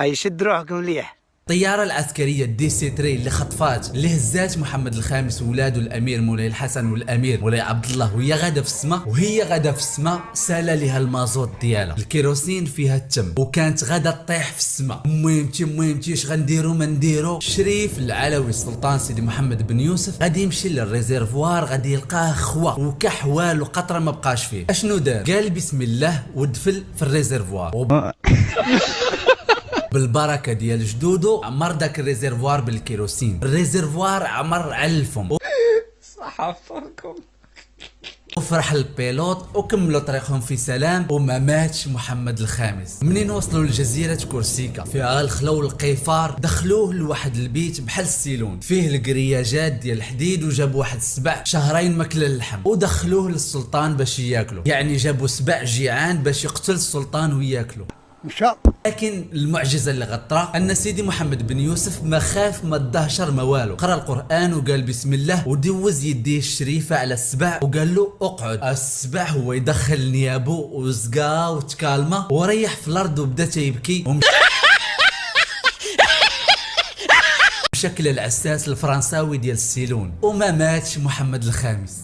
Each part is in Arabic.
اي شد روحكم مليح. الطيارة العسكرية دي سي 3 اللي خطفات اللي هزات محمد الخامس وولادو الامير مولاي الحسن والامير مولاي عبد الله وهي غاده في السماء، سال لها المازوت ديالها، الكيروسين فيها التم وكانت غاده تطيح في السماء. مهمتي اش غنديرو ما نديرو. شريف العلوي السلطان سيدي محمد بن يوسف غادي يمشي للريزيرفوار، غادي يلقاه خوا وكحوال وقطره ما بقاش فيه. اشنو دار؟ قال بسم الله ودفل في الريزيرفوار بالبركه ديال جدودو عمر داك الريزيرفوار بالكيروسين. الريزيرفوار عمر على الفم. صح عفركم. وفرح البيلوت وكملوا طريقهم في سلام وما ماتش محمد الخامس. منين وصلوا لجزيرة كورسيكا فيها الخلو القيفار، دخلوه لواحد البيت بحال السيلون فيه الكرياجات ديال الحديد، وجابوا واحد السبع شهرين ماكل اللحم ودخلوه للسلطان باش ياكلوا. يعني جابوا سبع جيعان باش يقتل السلطان وياكلوا. مشى. لكن المعجزه اللي غطرا ان سيدي محمد بن يوسف ما خاف ما دهشر ما والو، قرا القران وقال بسم الله ودوز يديه الشريفه على السبع وقال له اقعد. السبع هو يدخل نيابو وزقا وتكالما وريح في الارض وبدا تيبكي بشكل العساس الفرنساوي ديال السيلون. وما ماتش محمد الخامس.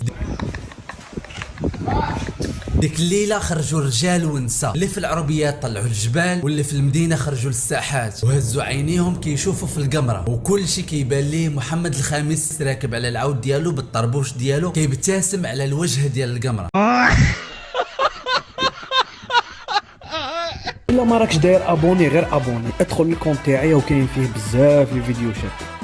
ديك الليله خرجوا رجال ونساء، اللي في العربيات طلعوا الجبال واللي في المدينه خرجوا للساحات وهزوا عينيهم كيشوفوا في القمره، وكل شيء كيبان ليه محمد الخامس راكب على العود ديالو بالطربوش ديالو كيبتسم على الوجه ديال القمره. الا ما راكش داير ابوني غير ابوني، ادخل الكونت تاعي وكاين فيه بزاف الفيديوهات.